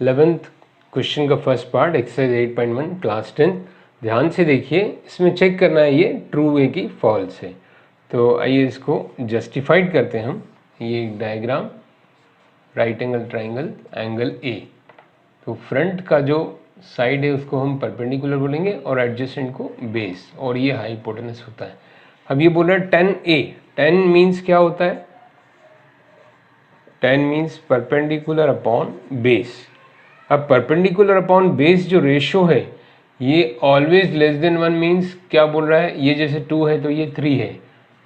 11th question का first part exercise 8.1 class 10। ध्यान से देखिए, इसमें चेक करना है ये ट्रू है कि फॉल्स है। तो आइए इसको जस्टिफाइड करते हैं हम। ये एक diagram, right angle triangle, angle A. तो फ्रंट का जो साइड है उसको हम परपेंडिकुलर बोलेंगे और एडजेसेंट को बेस, और ये हाइपोटेनस होता है। अब ये बोल रहा है 10a। 10 मीन्स क्या होता है? 10 मीन्स परपेंडिकुलर अपॉन बेस। अब परपेंडिकुलर अपॉन बेस जो रेशो है ये ऑलवेज लेस देन 1 मीन्स क्या बोल रहा है? ये जैसे 2 है तो ये 3 है,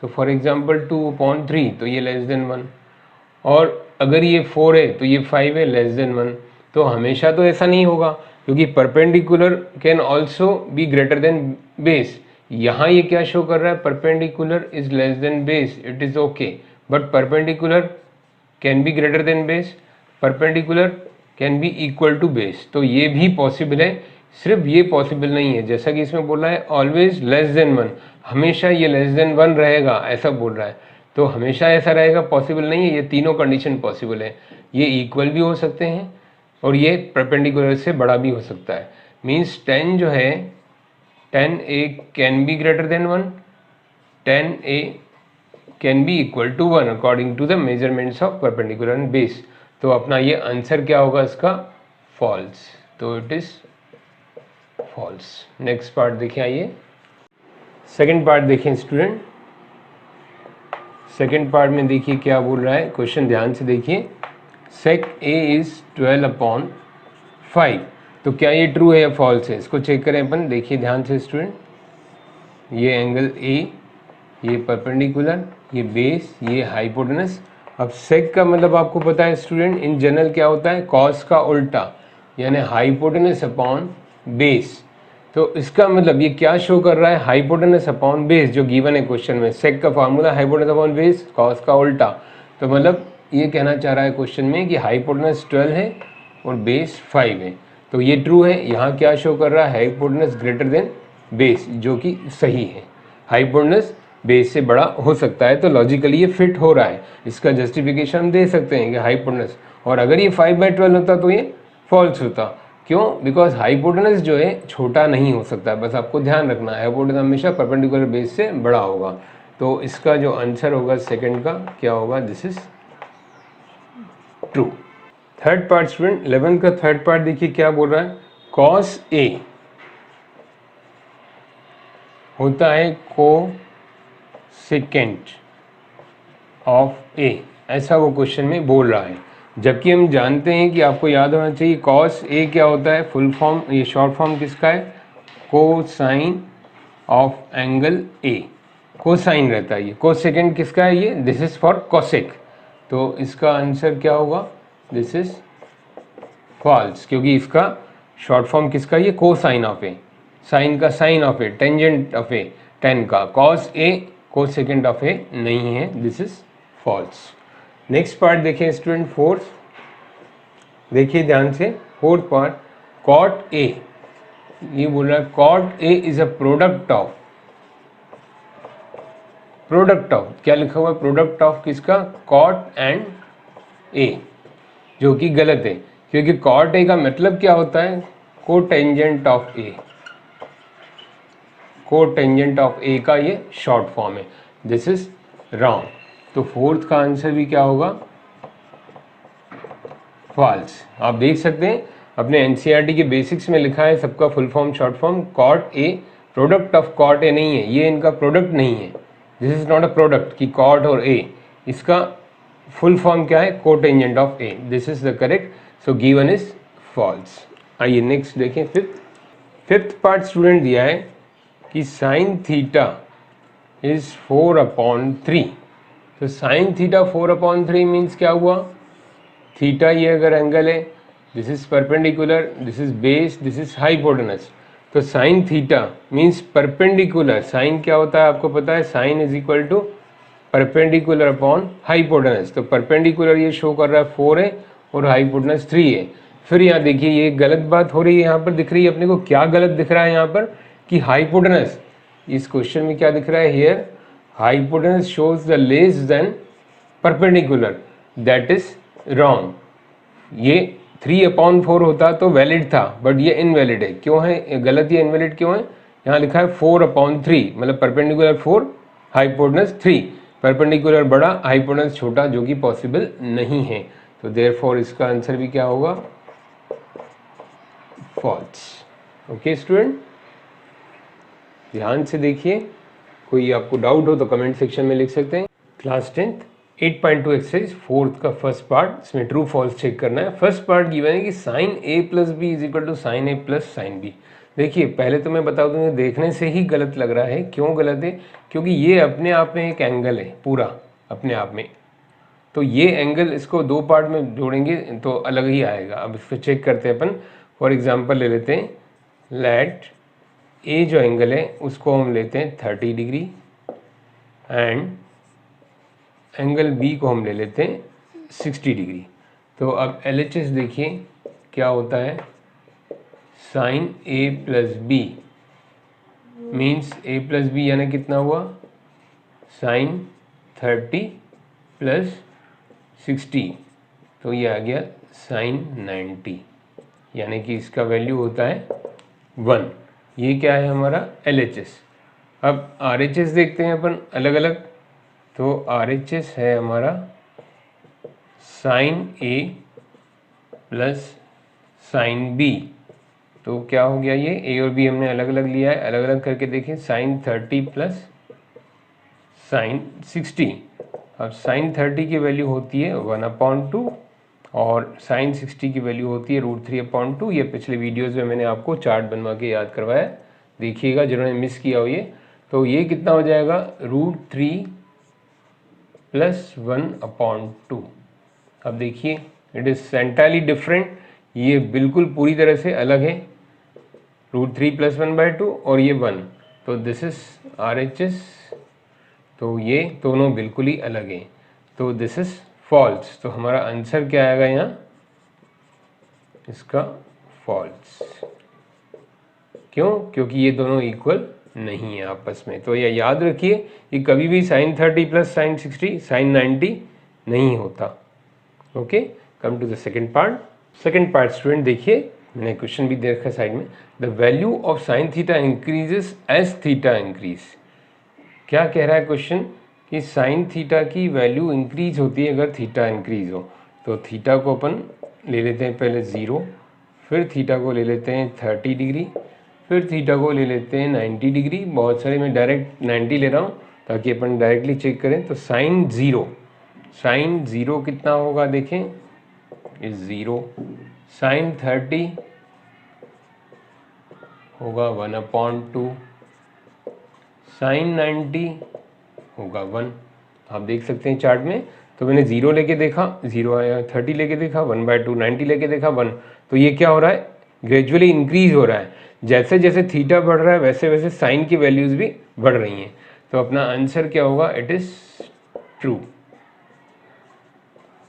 तो फॉर एग्जांपल 2/3 तो ये लेस देन 1। और अगर ये 4 है तो ये 5 है, लेस देन 1। तो हमेशा तो ऐसा नहीं होगा, क्योंकि perpendicular can also be greater than base. यहाँ ये क्या शो कर रहा है? Perpendicular is less than base, it is okay, but perpendicular can be greater than base, perpendicular can be equal to base. तो ये भी पॉसिबल है, सिर्फ ये पॉसिबल नहीं है। जैसा कि इसमें बोला है ऑलवेज लेस देन 1, हमेशा ये लेस देन 1 रहेगा, ऐसा बोल रहा है। तो हमेशा ऐसा रहेगा पॉसिबल नहीं है, ये तीनों कंडीशन पॉसिबल है। ये इक्वल भी हो सकते हैं और ये परपेंडिकुलर से बड़ा भी हो सकता है। मीन्स 10 जो है 10a can be greater than 1, 10a can be equal to 1 according to the measurements of perpendicular and base. तो अपना ये आंसर क्या होगा इसका? फॉल्स। तो it is false. Next part देखिए, आइए सेकंड पार्ट देखें स्टूडेंट। सेकंड पार्ट में देखिए क्या बोल रहा है क्वेश्चन, ध्यान से देखिए। सेक ए इज 12/5। तो क्या ये ट्रू है या फॉल्स है, इसको चेक करें अपन। देखिए ध्यान से स्टूडेंट, ये एंगल ए, ये परपेंडिकुलर, ये बेस, ये हाइपोटेनस। अब सेक का मतलब आपको पता है स्टूडेंट, इन जनरल क्या होता है? कॉस का उल्टा, यानी हाइपोटेनस अपॉन बेस। तो इसका मतलब ये क्या शो कर रहा है? हाइपोटेनस अपॉन बेस जो गिवन है क्वेश्चन में। सेक का formula hypotenuse upon base, cos का उल्टा। तो मतलब ये कहना चाह रहा है क्वेश्चन में कि हाइपोटेनस 12 है और बेस 5 है। तो ये ट्रू है। यहाँ क्या शो कर रहा है? हाइपोटेनस ग्रेटर देन बेस, जो कि सही है। हाइपोटेनस बेस से बड़ा हो सकता है, तो लॉजिकली ये फिट हो रहा है। इसका जस्टिफिकेशन हम दे सकते हैं कि हाइपोटेनस, और अगर ये 5/12 होता तो ये फॉल्स होता। क्यों? बिकॉज हाइपोटेनस जो है छोटा नहीं हो सकता, बस आपको ध्यान रखना है हाइपोटेनस हमेशा परपेंडिकुलर बेस से बड़ा होगा। तो इसका जो आंसर होगा सेकंड का क्या होगा? This is true. Third part student, 11 का थर्ड पार्ट देखिए क्या बोल रहा है। कॉस ए होता है को सेकेंड ऑफ ए, ऐसा वो क्वेश्चन में बोल रहा है। जबकि हम जानते हैं कि आपको याद होना चाहिए कॉस ए क्या होता है? फुल फॉर्म, ये शॉर्ट फॉर्म किसका है? Cosine of angle A. Cosine रहता है ये। कोसेकेंड किसका है? ये दिस इज फॉर कोसेक। तो इसका आंसर क्या होगा? दिस इज फॉल्स, क्योंकि इसका शॉर्ट फॉर्म किसका? ये कोसाइन ऑफ ए, साइन का sine of A, tangent of A, 10 का। Cos A cosecant of A नहीं है, this is false. Next part देखिए स्टूडेंट, फोर्थ। देखिए ध्यान से, फोर्थ पार्ट, कॉट ए। ये बोल रहा है cot A is a product of, product of क्या लिखा हुआ है? प्रोडक्ट ऑफ किसका? कॉट एंड ए, जो कि गलत है, क्योंकि कॉट ए का मतलब क्या होता है? Cotangent of A. Cotangent of A का ये शॉर्ट फॉर्म है। This is wrong. तो फोर्थ का आंसर भी क्या होगा? फॉल्स। आप देख सकते हैं अपने एनसीईआरटी के बेसिक्स में लिखा है सबका full form short form. Cot A product of cot A नहीं है, ये इनका प्रोडक्ट नहीं है। This is not a product कि कॉट और ए, इसका फुल फॉर्म क्या है? Cotangent of A. This is the correct, so given is false. आइए नेक्स्ट देखें, फिफ्थ पार्ट स्टूडेंट दिया है कि साइन थीटा इज 4/3। तो साइन थीटा 4/3 मीन्स क्या हुआ? थीटा ये अगर एंगल है, this is perpendicular, this is base, this is hypotenuse. तो sine theta means perpendicular. Sine क्या होता है आपको पता है? Sine is equal to perpendicular upon hypotenuse. तो परपेंडिकुलर ये शो कर रहा है 4 है और हाइपोटेनस 3 है। फिर यहाँ देखिए ये गलत बात हो रही है, यहाँ पर दिख रही है अपने को। क्या गलत दिख रहा है यहाँ पर? कि हाइपोटेनस, इस क्वेश्चन में क्या दिख रहा है? Here hypotenuse shows the less than perpendicular, that is wrong. ये 3/4 होता तो वैलिड था, बट ये इनवैलिड है। क्यों है गलत, ये इनवैलिड क्यों है? यहाँ लिखा है 4/3, मतलब परपेंडिकुलर 4, हाइपोटेनस 3, परपेंडिकुलर बड़ा, हाइपोटेनस छोटा, जो कि पॉसिबल नहीं है। तो देयरफॉर इसका आंसर भी क्या होगा? फॉल्स। ओके स्टूडेंट, ध्यान से देखिए, कोई आपको डाउट हो तो कमेंट सेक्शन में लिख सकते हैं। क्लास 10th 8.2 एक्सरसाइज 4th का फर्स्ट पार्ट, इसमें ट्रू फॉल्स चेक करना है। फर्स्ट पार्ट गिवन है कि sine A plus B is equal to sine A plus sine B. देखिए पहले तो मैं बता दूँ, देखने से ही गलत लग रहा है। क्यों गलत है? क्योंकि ये अपने आप में एक एंगल है, पूरा अपने आप में। तो ये एंगल, इसको दो पार्ट में जोड़ेंगे तो अलग ही आएगा। अब इसको चेक करते हैं अपन। फॉर एग्जांपल ले लेते हैं, लेट ए जो एंगल है उसको हम लेते हैं 30 डिग्री एंड एंगल बी को हम ले लेते हैं 60 डिग्री। तो अब LHS देखिए क्या होता है, sign A plus B means A plus B यानी कितना हुआ, साइन 30 प्लस 60, तो ये आ गया साइन 90, यानी कि इसका वैल्यू होता है 1। ये क्या है हमारा LHS। अब RHS देखते हैं अपन अलग अलग। तो RHS है हमारा sign A plus sine B. तो क्या हो गया, ये ए और बी हमने अलग अलग लिया है। अलग अलग करके देखें, साइन 30 प्लस साइन 60। अब साइन 30 की वैल्यू होती है 1/2 और साइन 60 की वैल्यू होती है √3/2। ये पिछले वीडियोज़ में मैंने आपको चार्ट बनवा के याद करवाया, देखिएगा जिन्होंने मिस किया हो ये। तो ये कितना हो जाएगा, √3 प्लस 1/2। अब देखिए इट इज़ एंटायरली डिफरेंट, ये बिल्कुल पूरी तरह से अलग है, √3 प्लस 1/2 और ये 1। तो दिस इज RHS। तो ये दोनों बिल्कुल ही अलग हैं, तो दिस इज फॉल्स। तो हमारा आंसर क्या आएगा यहाँ, इसका फॉल्स। क्यों? क्योंकि ये दोनों इक्वल नहीं है आपस में। तो ये याद रखिए कि कभी भी साइन 30 प्लस साइन 60 साइन 90 नहीं होता। Okay, come to the second part. Second part student देखिए, मैंने क्वेश्चन भी दे रखा है साइड में। The value of sine theta increases as theta increase. क्या कह रहा है क्वेश्चन कि साइन थीटा की वैल्यू इंक्रीज होती है अगर थीटा इंक्रीज हो। तो थीटा को अपन ले लेते हैं पहले 0, फिर थीटा को ले लेते हैं 30 डिग्री, फिर थीटा को ले लेते हैं 90 डिग्री। बहुत सारे मैं डायरेक्ट 90 ले रहा हूँ ताकि अपन डायरेक्टली चेक करें। तो साइन 0 कितना होगा देखें, इज 0। साइन 30 होगा 1/2, साइन 90 होगा 1। आप देख सकते हैं चार्ट में। तो मैंने 0 लेके देखा 0 आया, 30 लेके देखा 1/2, 90 लेके देखा 1। तो ये क्या हो रहा है, ग्रेजुअली इंक्रीज हो रहा है। जैसे जैसे थीटा बढ़ रहा है वैसे वैसे साइन की वैल्यूज भी बढ़ रही हैं। तो अपना आंसर क्या होगा, इट इज ट्रू।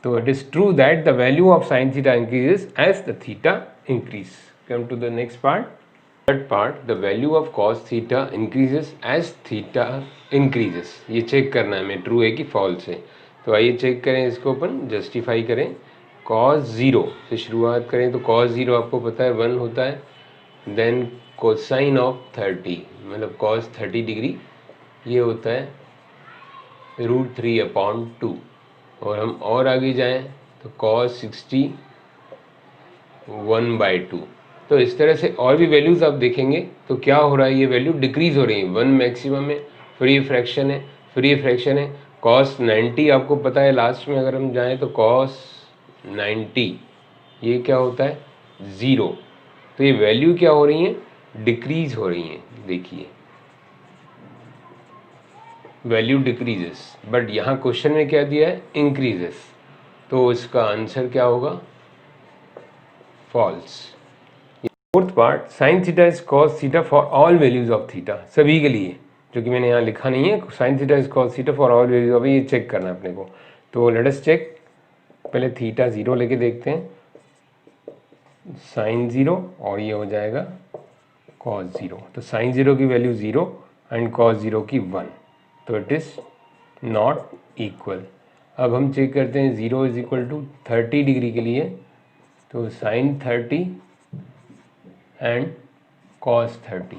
तो it is true that the value of sine theta increases as the theta increase. Come to the next part. Third part, the value of cos theta increases as theta increases. ये check करना है हमें true है कि false है। तो आइए check करें, इसको अपन जस्टिफाई करें। कॉस 0 से शुरुआत करें तो कॉस 0 आपको पता है 1 होता है। देन कोसाइन ऑफ 30 मतलब कॉस 30 डिग्री ये होता है √3/2। और हम और आगे जाएं तो कॉस 60 1/2। तो इस तरह से और भी वैल्यूज़ आप देखेंगे तो क्या हो रहा है, ये वैल्यू डिक्रीज हो रही है। 1 मैक्सिमम है, फिर ये फ्रैक्शन है, फिर ये फ्रैक्शन है। कॉस 90 आपको पता है, लास्ट में अगर हम जाएं तो कॉस 90 ये क्या होता है 0। तो ये वैल्यू क्या हो रही है, डिक्रीज हो रही है। देखिए वैल्यू डिक्रीजेस, बट यहाँ क्वेश्चन में क्या दिया है, इंक्रीजेस। तो इसका आंसर क्या होगा, false. Fourth part, sine theta is cos theta for all values of theta. सभी के लिए, जो कि मैंने यहाँ लिखा नहीं है, sign theta is cos theta for all values of, ये चेक करना है अपने को। तो लेट अस चेक। पहले थीटा 0 लेके देखते हैं, साइन 0 और ये हो जाएगा कॉस 0। तो साइन 0 की वैल्यू 0 एंड कॉस 0 की 1। तो इट इज़ नॉट इक्वल। अब हम चेक करते हैं 0 इज इक्वल टू 30 डिग्री के लिए। तो साइन 30 एंड कॉस 30,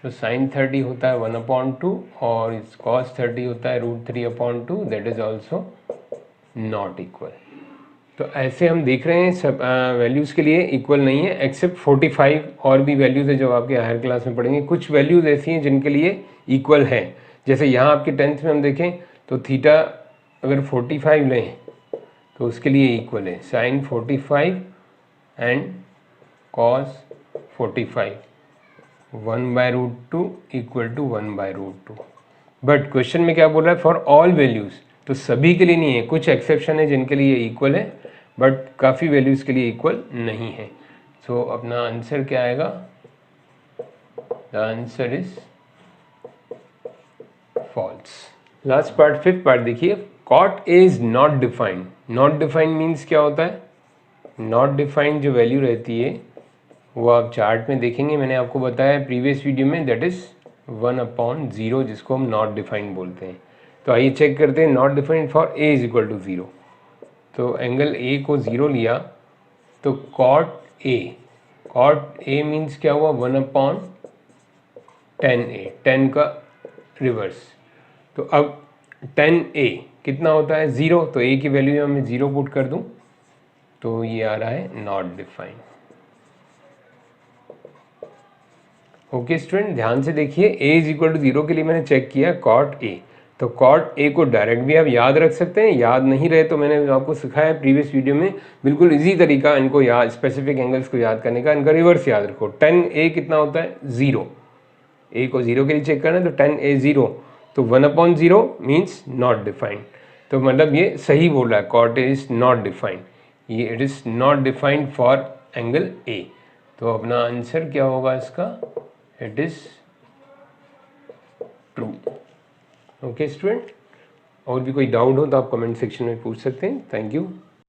तो साइन 30 होता है 1/2 और इस कॉस 30 होता है √3/2, that is also not equal. तो ऐसे हम देख रहे हैं सब वैल्यूज़ के लिए इक्वल नहीं है, एक्सेप्ट 45 और भी वैल्यूज़ है जो आपके हायर क्लास में पढ़ेंगे। कुछ वैल्यूज़ ऐसी हैं जिनके लिए इक्वल है, जैसे यहाँ आपके 10th में हम देखें तो थीटा अगर 45 लें तो उसके लिए इक्वल है sine 45 and cos 45, 1/√2 equal to 1/√2। But question में क्या बोल रहा है, फॉर ऑल वैल्यूज़, तो सभी के लिए नहीं है, कुछ एक्सेप्शन है जिनके लिए इक्वल है बट काफ़ी वैल्यूज़ के लिए इक्वल नहीं है। सो अपना आंसर क्या आएगा, the answer is false. Last part, fifth part देखिए, cot A is not defined. Not defined means क्या होता है, नॉट डिफाइंड जो वैल्यू रहती है वो आप चार्ट में देखेंगे, मैंने आपको बताया प्रीवियस वीडियो में, दैट इज 1/0 जिसको हम नॉट डिफाइंड बोलते हैं। तो आइए चेक करते हैं, not defined for a is equal to 0। तो एंगल ए को 0 लिया तो कॉट ए मीन्स क्या हुआ, 1/10A, 10 का रिवर्स। तो अब 10A कितना होता है 0, तो A की वैल्यू में मैं 0 पुट कर दूं तो ये आ रहा है नॉट डिफाइंड। ओके स्टूडेंट, ध्यान से देखिए, a इज इक्वल टू 0 के लिए मैंने चेक किया कॉट ए, तो कॉट ए को डायरेक्ट भी आप याद रख सकते हैं, याद नहीं रहे तो मैंने आपको सिखाया प्रीवियस वीडियो में, बिल्कुल इजी तरीका इनको याद, स्पेसिफिक एंगल्स को याद करने का, इनका रिवर्स याद रखो। 10A कितना होता है 0, a को 0 के लिए चेक करना है तो 10A 0, तो 1/0 मीन्स नॉट डिफाइंड। तो मतलब ये सही बोल रहा है, cot A is not defined, ये it is not defined for angle A. तो अपना आंसर क्या होगा इसका, it is true. Okay student, और भी कोई डाउट हो तो आप कमेंट सेक्शन में पूछ सकते हैं। Thank you.